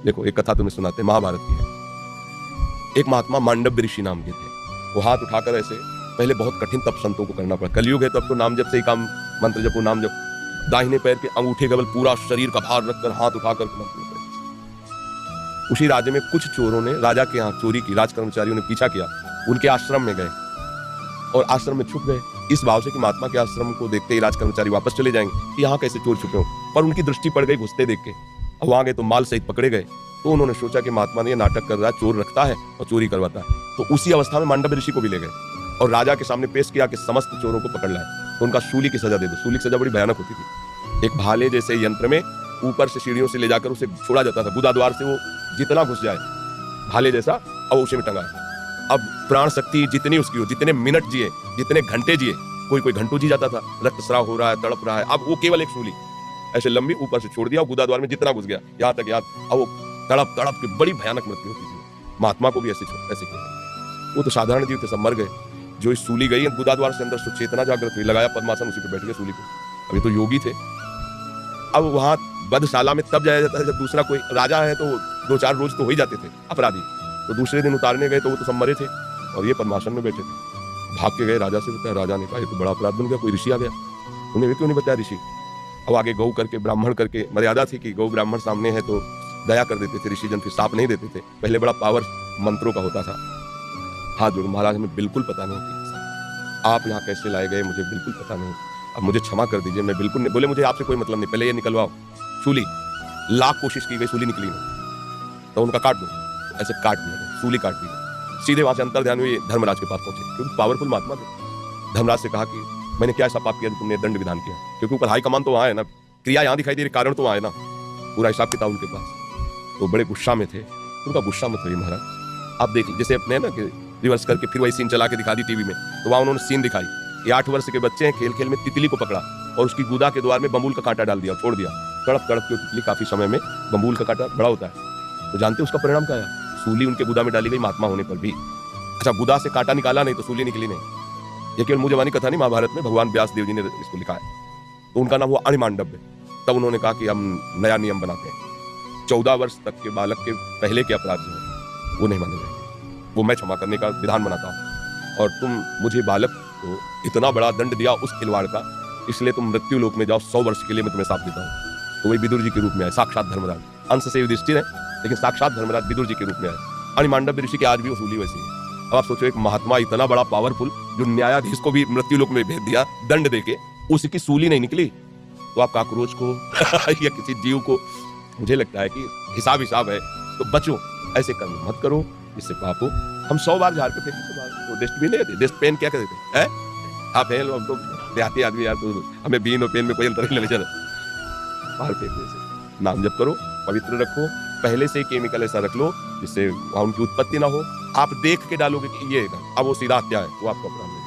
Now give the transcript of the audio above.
देखो एक कथा तुम्हें सुनाते हैं, महाभारत की है। एक महात्मा मांडव्य ऋषि नाम के थे। वो हाथ उठाकर ऐसे, पहले बहुत कठिन तप संतों को करना पड़ा, कलयुग है तो अब तो नाम जप से ही काम, मंत्र जपो नाम जप। दाहिने पैर के अंगूठे केवल पूरा शरीर का भार रखकर हाथ उठाकर उसी राज्य में कुछ चोरों ने राजा के यहाँ चोरी की, राज कर्मचारियों ने पीछा किया, उनके आश्रम में गए और आश्रम में छुप गए, इस भाव से कि महात्मा के आश्रम को देखते ही राज कर्मचारी वापस चले जाएंगे कि यहाँ कैसे चोर छुपे हो। पर उनकी दृष्टि पड़ गई घुसते देख के, अब वहां गए तो माल सहित पकड़े गए। तो उन्होंने सोचा कि महात्मा ने ये नाटक कर रहा है, चोर रखता है और चोरी करवाता है। तो उसी अवस्था में मांडव्य ऋषि को भी ले गए और राजा के सामने पेश किया कि समस्त चोरों को पकड़ लाए तो उनका शूली की सजा दे दो। शूली की सजा बड़ी भयानक होती थी। एक भाले जैसे यंत्र में ऊपर से सीढ़ियों से ले जाकर उसे छोड़ा जाता था, गुदा द्वार से वो जितना घुस जाए भाले जैसा, अब उसे में टंगा है। अब प्राण शक्ति जितनी उसकी हो, जितने मिनट जिए, जितने घंटे जिए, कोई घंटों जी जाता था, रक्तस्राव हो रहा है, तड़प रहा है, अब वो केवल एक सूली ऐसे लंबी ऊपर से छोड़ दिया, गुदा द्वार में जितना घुस गया यहाँ तक याद, अब वो तड़प तड़प के बड़ी भयानक मृत्यु होती थी। महात्मा को भी ऐसे किया। वो तो साधारण जीव थे, सब मर गए। जो इस सूली गई गुदा द्वार से अंदर चेतना जागृत हुई, लगाया पद्मासन, उसी पे बैठ गए सूली को। अभी तो योगी थे। अब वहां वधशाला में तब जाया जाता है जब दूसरा कोई राजा है, तो 2-4 रोज तो हो ही जाते थे अपराधी, तो दूसरे दिन उतारने गए तो वो तो सब मरे थे और ये पद्मासन में बैठे थे। भाग के गए राजा से, बताया, राजा ने कहा ये तो बड़ा अपराध बन गया, कोई ऋषि आ गया। उन्हें भी क्यों नहीं बताया ऋषि। अब आगे गौ करके ब्राह्मण करके मर्यादा थी कि गौ ब्राह्मण सामने है तो दया कर देते थे ऋषि जन, फिर साप नहीं देते थे। पहले बड़ा पावर मंत्रों का होता था। हाथ जोड़, महाराज हमें बिल्कुल पता नहीं थी, आप यहाँ कैसे लाए गए मुझे बिल्कुल पता नहीं, अब मुझे क्षमा कर दीजिए, मैं बिल्कुल नहीं। बोले मुझे आपसे कोई मतलब नहीं, पहले ये निकलवाओ सूली। लाख कोशिश की गई, सूली निकली नहीं, तो उनका काट दो। ऐसे काट दिया, सूली काट दी। सीधे वहां से अंतर ध्यान हुए धर्मराज के पास पहुंचे, क्योंकि पावरफुल महात्मा थे। धर्मराज से कहा कि मैंने क्या ऐसा पाप किया तुमने दंड विधान किया, क्योंकि ऊपर हाई कमान तो वहां है ना, क्रिया यहाँ दिखाई दे रही, कारण तो वहां है ना, पूरा हिसाब किताब उनके पास। तो बड़े गुस्सा में थे। उनका गुस्सा मत हुई महाराज, आप देख जैसे अपने ना कि रिवर्स करके फिर वही सीन चला के दिखा दी टीवी में, तो वहां उन्होंने सीन दिखाई कि 8 वर्ष के बच्चे हैं, खेल खेल में तितली को पकड़ा और उसकी गुदा के द्वार में बम्बूल का कांटा डाल दिया, छोड़ दिया, तड़प तड़प के तितली, काफी समय में बम्बूल का कांटा बड़ा होता है, तो जानते उसका परिणाम क्या है, सूली उनके गुदा में डाली गई महात्मा होने पर भी। अच्छा, गुदा से कांटा निकाला नहीं तो सूली निकली नहीं। ये केवल मुझे जवानी कथा नहीं, महाभारत में भगवान व्यास देव जी ने इसको लिखा है। तो उनका नाम हुआ अणिमांडव्य। तब उन्होंने कहा कि हम नया नियम बनाते हैं, 14 वर्ष तक के बालक के पहले के अपराध जो है वो नहीं माने जाएंगे, वो मैं क्षमा करने का विधान बनाता हूँ। और तुम मुझे बालक को इतना बड़ा दंड दिया उस खिलवाड़ का, इसलिए तुम मृत्यु लोक में जाओ, 100 वर्ष के लिए मैं तुम्हें साथ देता हूँ। तो वही विदुर जी के रूप में आए, साक्षात धर्मराज। अंश से युधिष्ठिर है लेकिन साक्षात धर्मराज विदुर जी के रूप में आए। अणिमांडव्य ऋषि की आज भी वसूली वैसी है। अब आप सोचो, एक महात्मा इतना बड़ा पावरफुल, जो न्यायाधीश को भी मृत्यु लोक में भेज दिया दंड देके, उसकी सूली नहीं निकली, तो आप काकरोच को या किसी जीव को, मुझे लगता है कि हिसाब है, तो बचो, ऐसे कर्म मत करो जिससे पाप हो। हम 100 बार झाड़ के फेंकते तो डस्टबिन नहीं, डस्ट क्या कहते हैं, आप फेंक लो, हम तो देहाती आदमी यार, तो हमें बीन और पेन में कोई अंतर नहीं चला, बाहर फेंकने से। नाम जप करो, पवित्र रखो, पहले से केमिकल ऐसा रख लो जिससे वहां उनकी उत्पत्ति ना हो। आप देख के डालोगे कि ये अब वो सीधा हत्या है, वो आपका अपराध है।